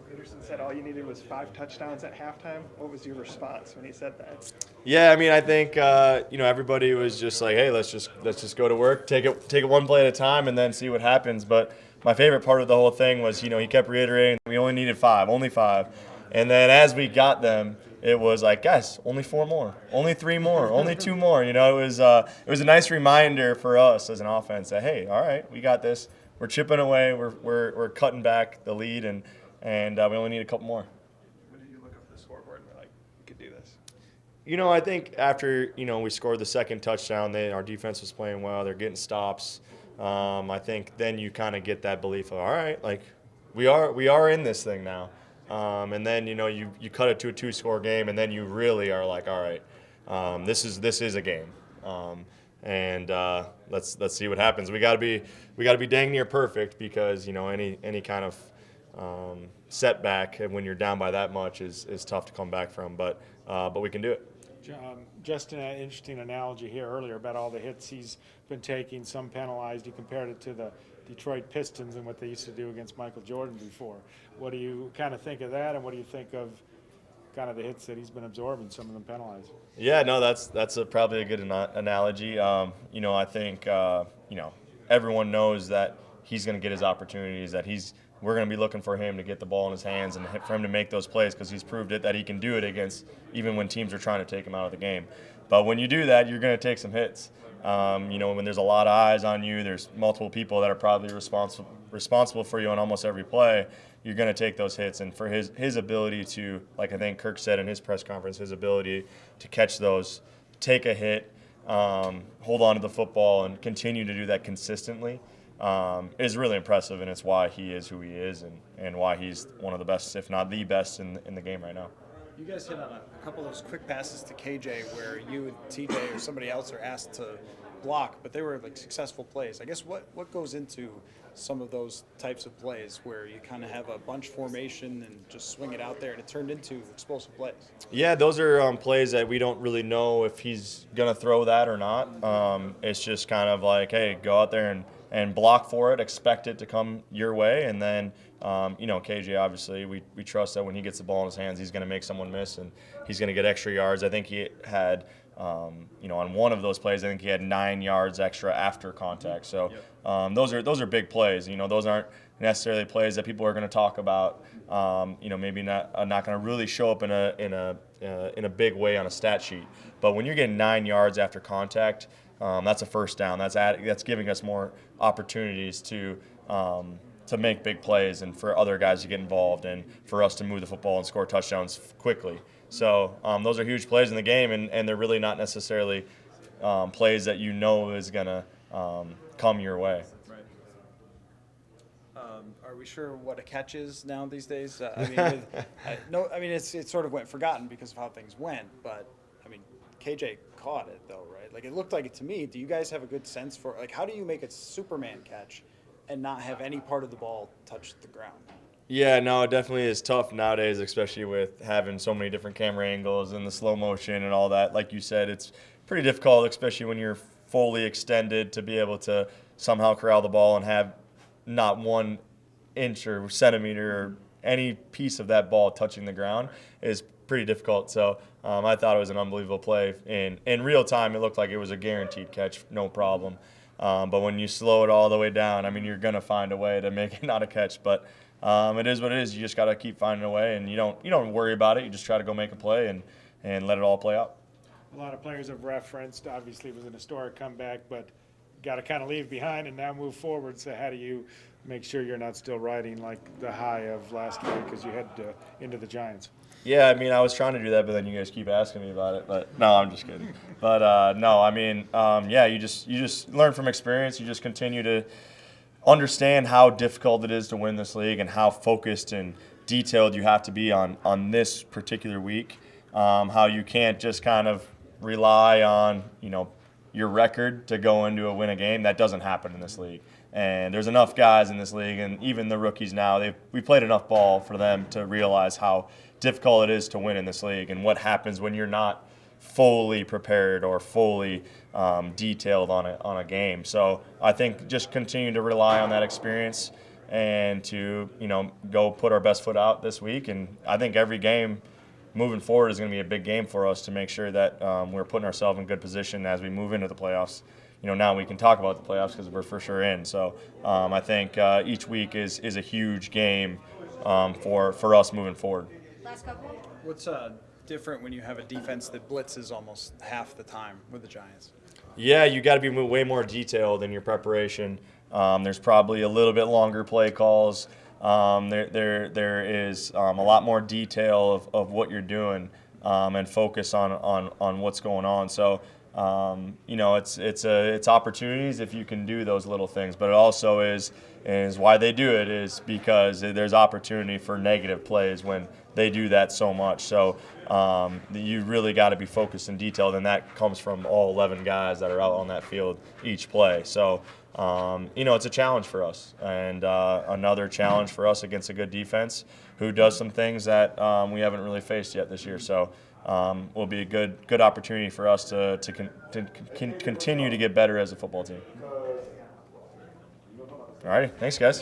Peterson said all you needed was 5 touchdowns at halftime. What was your response when he said that? Yeah, I mean, I think everybody was just like, hey, let's just go to work, take it one play at a time, and then see what happens. But my favorite part of the whole thing was, he kept reiterating we only needed 5, only 5, and then as we got them, it was like, guys, only 4 more, only 3 more, only 2 more. It was a nice reminder for us as an offense that, hey, all right, we got this. We're chipping away. We're cutting back the lead, and we only need a couple more. When did you look up at the scoreboard and were like, we could do this? I think after, we scored the second touchdown, our defense was playing well. They're getting stops. I think then you kind of get that belief of, all right, like we are in this thing now. And then, you cut it to a 2-score game, and then you really are like, all right, this is a game. And let's see what happens. We gotta be dang near perfect because, any kind of setback when you're down by that much is tough to come back from. But we can do it. Just an interesting analogy here earlier about all the hits he's been taking, some penalized. You compared it to the Detroit Pistons and what they used to do against Michael Jordan before. What do you kind of think of that, and what do you think of kind of the hits that he's been absorbing, some of them penalized? Yeah, no, that's probably a good analogy. I think everyone knows that he's going to get his opportunities, that we're going to be looking for him to get the ball in his hands and for him to make those plays because he's proved it that he can do it against even when teams are trying to take him out of the game. But when you do that, you're going to take some hits. When there's a lot of eyes on you, there's multiple people that are probably responsible for you on almost every play, you're going to take those hits. And for his ability to, like I think Kirk said in his press conference, his ability to catch those, take a hit, hold on to the football, and continue to do that consistently is really impressive, and it's why he is who he is and why he's one of the best, if not the best, in the game right now. You guys hit on a couple of those quick passes to KJ where you and TJ or somebody else are asked to block, but they were like successful plays. I guess what goes into some of those types of plays where you kind of have a bunch formation and just swing it out there and it turned into explosive plays? Yeah, those are plays that we don't really know if he's going to throw that or not. It's just kind of like, hey, go out there and block for it, expect it to come your way, and then KJ, obviously, we trust that when he gets the ball in his hands, he's going to make someone miss, and he's going to get extra yards. I think he had, on one of those plays, I think he had 9 yards extra after contact. So those are big plays. Those aren't necessarily plays that people are going to talk about. Maybe not going to really show up in a big way on a stat sheet. But when you're getting 9 yards after contact, that's a first down. That's giving us more opportunities to make big plays and for other guys to get involved and for us to move the football and score touchdowns quickly. So those are huge plays in the game, and they're really not necessarily plays that is going to come your way. Right. Are we sure what a catch is now these days? It sort of went forgotten because of how things went, but KJ caught it though, right? Like it looked like it to me. Do you guys have a good sense for how do you make a Superman catch and not have any part of the ball touch the ground? Yeah, no, it definitely is tough nowadays, especially with having so many different camera angles and the slow motion and all that. Like you said, it's pretty difficult, especially when you're fully extended, to be able to somehow corral the ball and have not 1 inch or centimeter or any piece of that ball touching the ground is pretty difficult. So I thought it was an unbelievable play. In real time, it looked like it was a guaranteed catch, no problem. But when you slow it all the way down, you're going to find a way to make it not a catch. But it is what it is. You just got to keep finding a way, and you don't worry about it. You just try to go make a play and let it all play out. A lot of players have referenced, obviously it was an historic comeback, but got to kind of leave behind and now move forward. So how do you make sure you're not still riding like the high of last week because you head into the Giants? Yeah, I was trying to do that, but then you guys keep asking me about it. But no, I'm just kidding. But you just learn from experience. You just continue to understand how difficult it is to win this league and how focused and detailed you have to be on this particular week. How you can't just kind of rely on your record to go into win a game. That doesn't happen in this league. And there's enough guys in this league, and even the rookies now, we played enough ball for them to realize how difficult it is to win in this league and what happens when you're not fully prepared or fully detailed on a game. So I think just continue to rely on that experience, and to, go put our best foot out this week. And I think every game moving forward is going to be a big game for us to make sure that we're putting ourselves in good position as we move into the playoffs. Now we can talk about the playoffs because we're for sure in. So I think each week is a huge game for us moving forward. Last couple. What's different when you have a defense that blitzes almost half the time with the Giants? Yeah, you got to be way more detailed in your preparation. There's probably a little bit longer play calls. There is a lot more detail of what you're doing and focus on what's going on. So it's opportunities if you can do those little things, but it also is why they do it is because there's opportunity for negative plays when they do that so much. So you really got to be focused and detailed, and that comes from all 11 guys that are out on that field each play. So it's a challenge for us, and another challenge for us against a good defense who does some things that we haven't really faced yet this year. So will be a good opportunity for us to continue to get better as a football team. All righty, thanks guys.